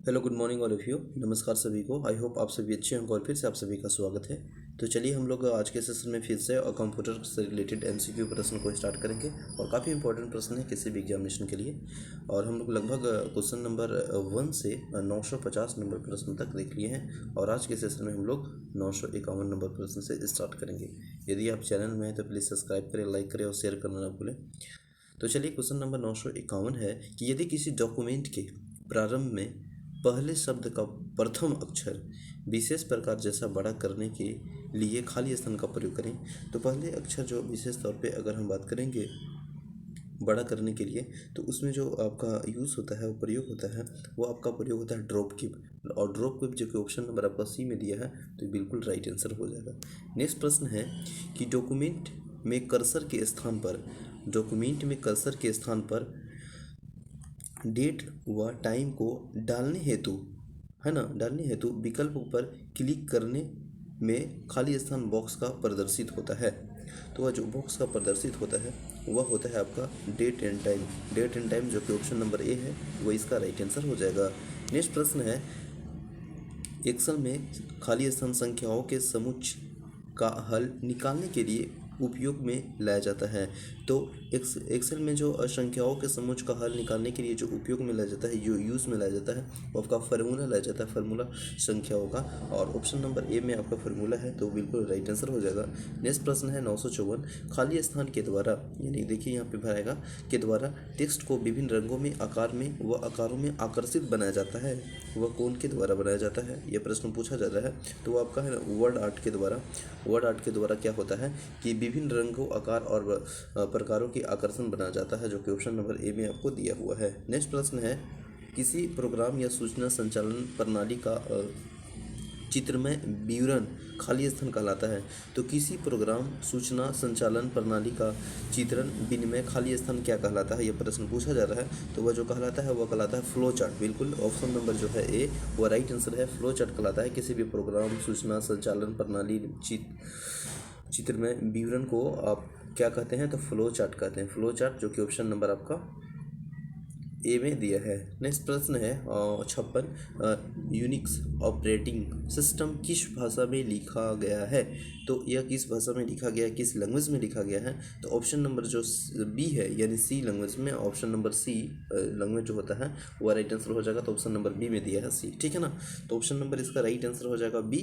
Hello good morning all of you. नमस्कार सभी को। आई होप आप सभी अच्छे होंगे और फिर से आप सभी का स्वागत है। तो चलिए हम लोग आज के सेशन में फिर से कंप्यूटर से रिलेटेड एमसीक्यू प्रश्न को स्टार्ट करेंगे और काफ़ी इंपॉर्टेंट प्रश्न है किसी भी एग्जामिनेशन के लिए। और हम लोग लगभग क्वेश्चन नंबर 1 से 950 नंबर प्रश्न तक देख लिए हैं और आज के सेशन में हम लोग 951 नंबर प्रश्न से स्टार्ट करेंगे। यदि आप चैनल में हैं तो प्लीज़ सब्सक्राइब करें, लाइक करें और शेयर करना ना भूलें। तो चलिए क्वेश्चन नंबर 951 है कि यदि किसी डॉक्यूमेंट के प्रारंभ में पहले शब्द का प्रथम अक्षर विशेष प्रकार जैसा बड़ा करने के लिए खाली स्थान का प्रयोग करें, तो पहले अक्षर जो विशेष तौर पे अगर हम बात करेंगे बड़ा करने के लिए तो उसमें जो आपका यूज़ होता है वो प्रयोग होता है वो आपका प्रयोग होता है ड्रॉप कीप। और ड्रॉप कीप जो कि ऑप्शन नंबर आपका सी में दिया है तो बिल्कुल राइट आंसर हो जाएगा। नेक्स्ट प्रश्न है कि डॉक्यूमेंट में कर्सर के स्थान पर डेट व टाइम को डालने हेतु विकल्प पर क्लिक करने में खाली स्थान बॉक्स का प्रदर्शित होता है। तो वह जो बॉक्स का प्रदर्शित होता है वह होता है आपका डेट एंड टाइम जो कि ऑप्शन नंबर ए है वो इसका राइट आंसर हो जाएगा। नेक्स्ट प्रश्न है एक्सेल में खाली स्थान संख्याओं के समुच्चय का हल निकालने के लिए उपयोग में लाया जाता है। तो एक्सेल में जो संख्याओं के समुच्चय का हल निकालने के लिए जो उपयोग में लाया जाता है, जो यूज़ में लाया जाता है वो आपका फार्मूला लाया जाता है, फार्मूला संख्याओं का। और ऑप्शन नंबर ए में आपका फार्मूला है तो बिल्कुल राइट आंसर हो जाएगा। नेक्स्ट प्रश्न है 954 खाली स्थान के द्वारा, यानी देखिए यहाँ पे भरेगा के द्वारा टेक्स्ट को विभिन्न रंगों में आकारों में आकर्षित बनाया जाता है, वह कौन के द्वारा बनाया जाता है, यह प्रश्न पूछा जा रहा है। तो वो आपका है ना वर्ड आर्ट के द्वारा क्या होता है कि विभिन्न रंगों, आकार और प्रकारों की आकर्षण बनाया जाता है, जो कि ऑप्शन नंबर ए में आपको दिया हुआ है। नेक्स्ट प्रश्न है किसी प्रोग्राम या सूचना संचालन प्रणाली का चित्रमय विवरण खाली स्थान कहलाता है। तो किसी प्रोग्राम, सूचना संचालन प्रणाली का चित्रण विनिमय खाली स्थान क्या कहलाता है, यह प्रश्न पूछा जा रहा है। तो वह जो कहलाता है वह कहलाता है फ्लो चार्ट। बिल्कुल ऑप्शन नंबर जो है ए वो राइट आंसर है। फ्लो चार्ट कहलाता है किसी भी प्रोग्राम, सूचना संचालन प्रणाली चित्रमय विवरण को आप क्या कहते हैं, तो फ्लो चार्ट कहते हैं। फ्लो चार्ट जो कि ऑप्शन नंबर आपका ए में दिया है। नेक्स्ट प्रश्न है 56 यूनिक्स ऑपरेटिंग सिस्टम किस भाषा में लिखा गया है। तो यह किस भाषा में लिखा गया है, किस लैंग्वेज में लिखा गया है, तो ऑप्शन नंबर जो बी है यानी सी लैंग्वेज में, ऑप्शन नंबर सी लैंग्वेज जो होता है वह राइट आंसर हो जाएगा। तो ऑप्शन नंबर बी में दिया है सी, ठीक है ना। तो ऑप्शन नंबर इसका राइट आंसर हो जाएगा बी।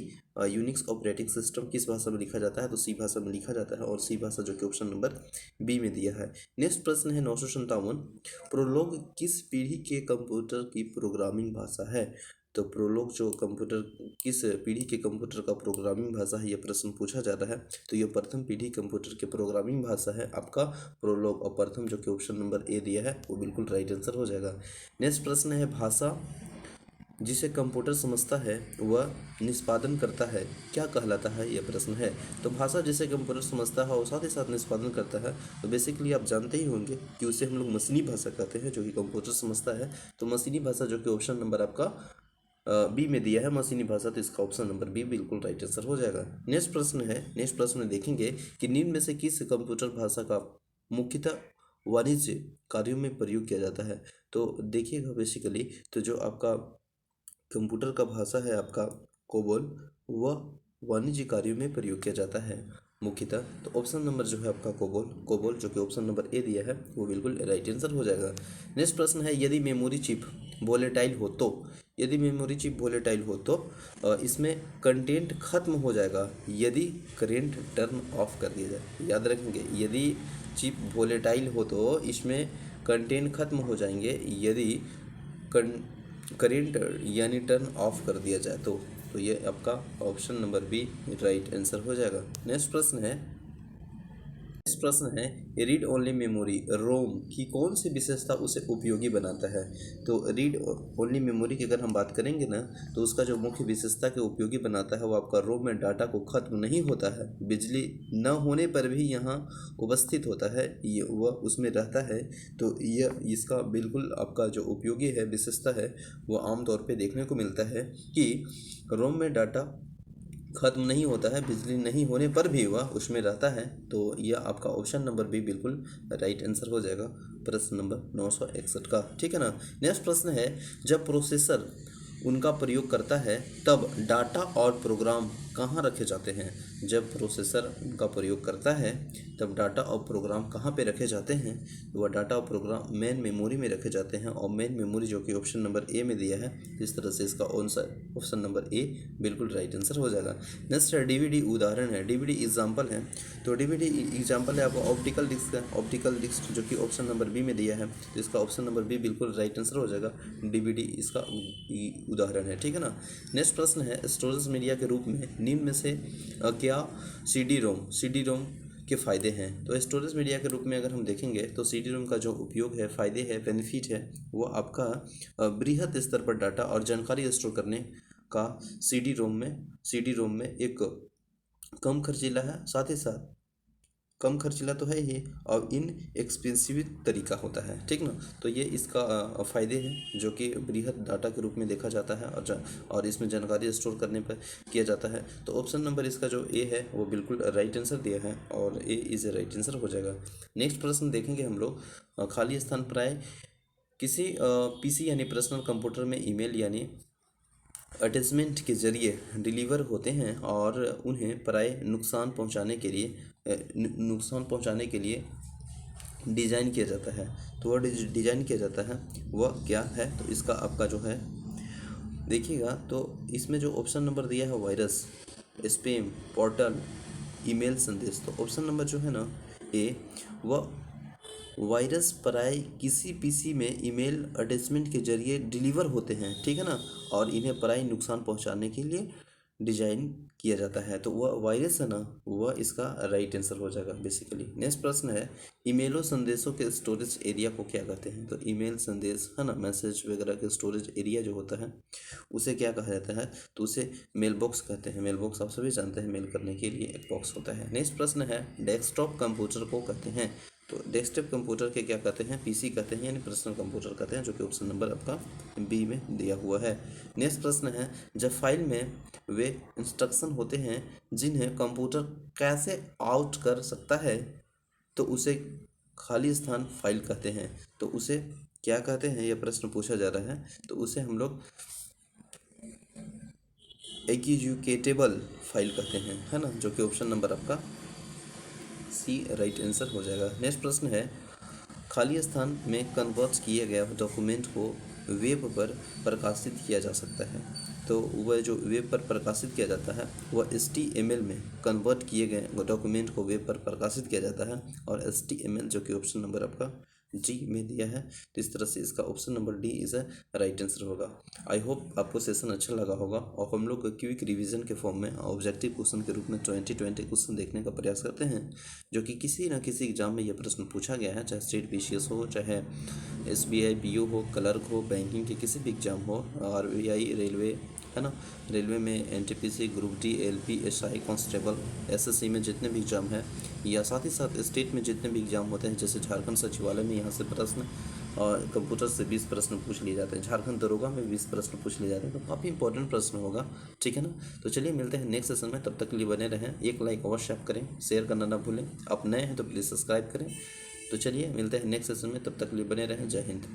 यूनिक्स ऑपरेटिंग सिस्टम किस भाषा में लिखा जाता है, तो सी भाषा में लिखा जाता है और सी भाषा जो कि ऑप्शन नंबर बी में दिया है। नेक्स्ट प्रश्न है 957 प्रोलोग किस पीढ़ी के कंप्यूटर की प्रोग्रामिंग भाषा है। तो प्रोलोग जो कंप्यूटर किस पीढ़ी के कंप्यूटर का प्रोग्रामिंग भाषा है, यह प्रश्न पूछा जाता है। तो यह प्रथम पीढ़ी कंप्यूटर के प्रोग्रामिंग भाषा है आपका प्रोलोग, और प्रथम जो कि ऑप्शन नंबर ए दिया है वो बिल्कुल राइट आंसर हो जाएगा। नेक्स्ट प्रश्न है भाषा जिसे कंप्यूटर समझता है वह निष्पादन करता है क्या कहलाता है, यह प्रश्न है। तो भाषा जिसे कंप्यूटर समझता है और साथ ही साथ निष्पादन करता है, तो बेसिकली आप जानते ही होंगे कि उसे हम लोग मशीनी भाषा कहते हैं जो कि कंप्यूटर समझता है। तो मशीनी भाषा जो कि ऑप्शन नंबर आपका बी में दिया है मशीनी भाषा, तो इसका ऑप्शन नंबर बी बिल्कुल राइट आंसर हो जाएगा। नेक्स्ट प्रश्न में देखेंगे कि निम्न में से किस कंप्यूटर भाषा का मुख्यतः वाणिज्य कार्यों में प्रयोग किया जाता है। तो देखिएगा बेसिकली तो जो आपका कंप्यूटर का भाषा है आपका कोबोल, वह वाणिज्य कार्यों में प्रयोग किया जाता है मुख्यतः। तो ऑप्शन नंबर जो है आपका कोबोल जो कि ऑप्शन नंबर ए दिया है वो बिल्कुल राइट आंसर हो जाएगा। नेक्स्ट प्रश्न है यदि मेमोरी चिप वोलेटाइल हो तो इसमें कंटेंट खत्म हो जाएगा यदि करेंट टर्न ऑफ कर दिया जाए। याद रखेंगे, यदि चिप वोलेटाइल हो तो इसमें कंटेंट खत्म हो जाएंगे यदि करेंट यानी टर्न ऑफ कर दिया जाए तो ये आपका option number B right answer हो जाएगा। नेक्स्ट प्रश्न है रीड ओनली मेमोरी रोम की कौन सी विशेषता उसे उपयोगी बनाता है। तो रीड ओनली मेमोरी की अगर हम बात करेंगे ना तो उसका जो मुख्य विशेषता के उपयोगी बनाता है वो आपका रोम में डाटा को खत्म नहीं होता है, बिजली न होने पर भी यहाँ उपस्थित होता है, ये वह उसमें रहता है। तो यह इसका बिल्कुल आपका जो उपयोगी है विशेषता है वो आमतौर पर देखने को मिलता है कि रोम में डाटा खत्म नहीं होता है, बिजली नहीं होने पर भी वह उसमें रहता है। तो यह आपका ऑप्शन नंबर बी बिल्कुल राइट आंसर हो जाएगा प्रश्न नंबर 961 का, ठीक है ना। नेक्स्ट प्रश्न है जब प्रोसेसर उनका प्रयोग करता है तब डाटा और प्रोग्राम कहाँ रखे जाते हैं। जब प्रोसेसर उनका प्रयोग करता है तब डाटा और प्रोग्राम कहाँ पे रखे जाते हैं, तो वह डाटा और प्रोग्राम मेन मेमोरी में रखे जाते हैं, और मेन मेमोरी जो कि ऑप्शन नंबर ए में दिया है, इस तरह से इसका आंसर ऑप्शन नंबर ए बिल्कुल राइट आंसर हो जाएगा। नेक्स्ट है डीवीडी उदाहरण है, डीवीडी एग्जाम्पल है। तो डीवीडी एग्जाम्पल है आपको ऑप्टिकल डिस्क का, ऑप्टिकल डिस्क जो कि ऑप्शन नंबर बी में दिया है, तो इसका ऑप्शन नंबर बी बिल्कुल राइट आंसर हो जाएगा। डीवीडी इसका उदाहरण है, ठीक है ना। नेक्स्ट प्रश्न है स्टोरेज मीडिया के रूप में निम्न में से क्या सीडी रोम के फ़ायदे हैं। तो स्टोरेज मीडिया के रूप में अगर हम देखेंगे तो सीडी रोम का जो उपयोग है, फ़ायदे है, बेनिफिट है, वो आपका बृहद स्तर पर डाटा और जानकारी स्टोर करने का सीडी रोम में एक कम खर्चीला है, साथ ही साथ कम खर्चीला तो है ही और इन एक्सपेंसिव तरीका होता है, ठीक ना। तो ये इसका फ़ायदे हैं जो कि बृहद डाटा के रूप में देखा जाता है और इसमें जानकारी स्टोर करने पर किया जाता है। तो ऑप्शन नंबर इसका जो ए है वो बिल्कुल राइट आंसर दिया है और A is a right answer हो जाएगा। नेक्स्ट प्रश्न देखेंगे हम लोग, खाली स्थान प्राय किसी पीसी यानी पर्सनल कंप्यूटर में ईमेल यानी अटैचमेंट के जरिए डिलीवर होते हैं और उन्हें प्राय नुकसान पहुंचाने के लिए डिज़ाइन किया जाता है। तो वह डिज़ाइन किया जाता है वह क्या है, तो इसका आपका जो है देखिएगा, तो इसमें जो ऑप्शन नंबर दिया है वायरस, स्पैम, पोर्टल, ईमेल संदेश, तो ऑप्शन नंबर जो है ना ए, वह वायरस प्राय किसी पीसी में ईमेल अटैचमेंट के जरिए डिलीवर होते हैं, ठीक है ना, और इन्हें प्राय नुकसान पहुंचाने के लिए डिजाइन किया जाता है। तो वह वायरस है ना, वह इसका राइट आंसर हो जाएगा बेसिकली। नेक्स्ट प्रश्न है ईमेलों संदेशों के स्टोरेज एरिया को क्या कहते हैं। तो ईमेल संदेश है ना, मैसेज वगैरह के स्टोरेज एरिया जो होता है उसे क्या कहा जाता है, तो उसे मेल बॉक्स कहते हैं। मेल बॉक्स आप सभी जानते हैं, मेल करने के लिए एक बॉक्स होता है। नेक्स्ट प्रश्न है डेस्कटॉप कंप्यूटर को कहते हैं। तो डेस्कटॉप कंप्यूटर के क्या कहते हैं, पीसी कहते हैं यानी पर्सनल कंप्यूटर कहते हैं, जो कि ऑप्शन नंबर आपका बी में दिया हुआ है। नेक्स्ट प्रश्न है जब फाइल में वे इंस्ट्रक्शन होते हैं जिन्हें कंप्यूटर कैसे आउट कर सकता है, तो उसे खाली स्थान फाइल कहते हैं। तो उसे क्या कहते हैं, यह प्रश्न पूछा जा रहा है, तो उसे हम लोग एग्जीक्यूटेबल फाइल कहते हैं, है ना, जो कि ऑप्शन नंबर आपका सी राइट आंसर हो जाएगा। नेक्स्ट प्रश्न है खाली स्थान में कन्वर्ट किए गए डॉक्यूमेंट को वेब पर प्रकाशित किया जा सकता है। तो वह जो वेब पर प्रकाशित किया जाता है वह HTML में कन्वर्ट किए गए डॉक्यूमेंट को वेब पर प्रकाशित किया जाता है, और HTML जो कि ऑप्शन नंबर आपका जी में दिया है, तो इस तरह से इसका option number D is a right answer होगा। आई होप आपको सेशन अच्छा लगा होगा, और हम लोग क्विक रिवीजन के फॉर्म में ऑब्जेक्टिव क्वेश्चन के रूप में 20 क्वेश्चन देखने का प्रयास करते हैं, जो कि किसी न किसी एग्जाम में यह प्रश्न पूछा गया है, चाहे स्टेट PCS हो, चाहे SBI PO हो, क्लर्क हो, बैंकिंग के किसी भी एग्जाम हो, RBI, रेलवे, है ना, रेलवे में NTPC, group D, LP, SI, constable, SSC में जितने भी एग्जाम है, या साथ ही साथ स्टेट में जितने भी एग्जाम होते हैं, जैसे झारखंड सचिवालय में यहाँ से प्रश्न और कंप्यूटर से 20 प्रश्न पूछ लिए जाते हैं, झारखंड दरोगा में 20 प्रश्न पूछ लिए जाते हैं, तो काफ़ी इंपॉर्टेंट प्रश्न होगा, ठीक है ना। तो चलिए मिलते हैं नेक्स्ट सेशन में, तब तक के लिए बने रहें। एक लाइक अवश्य आप करें, शेयर करना ना भूलें, आप नए हैं तो प्लीज़ सब्सक्राइब करें। तो चलिए मिलते हैं नेक्स्ट सेशन में, तब तक के लिए बने रहें। जय हिंद।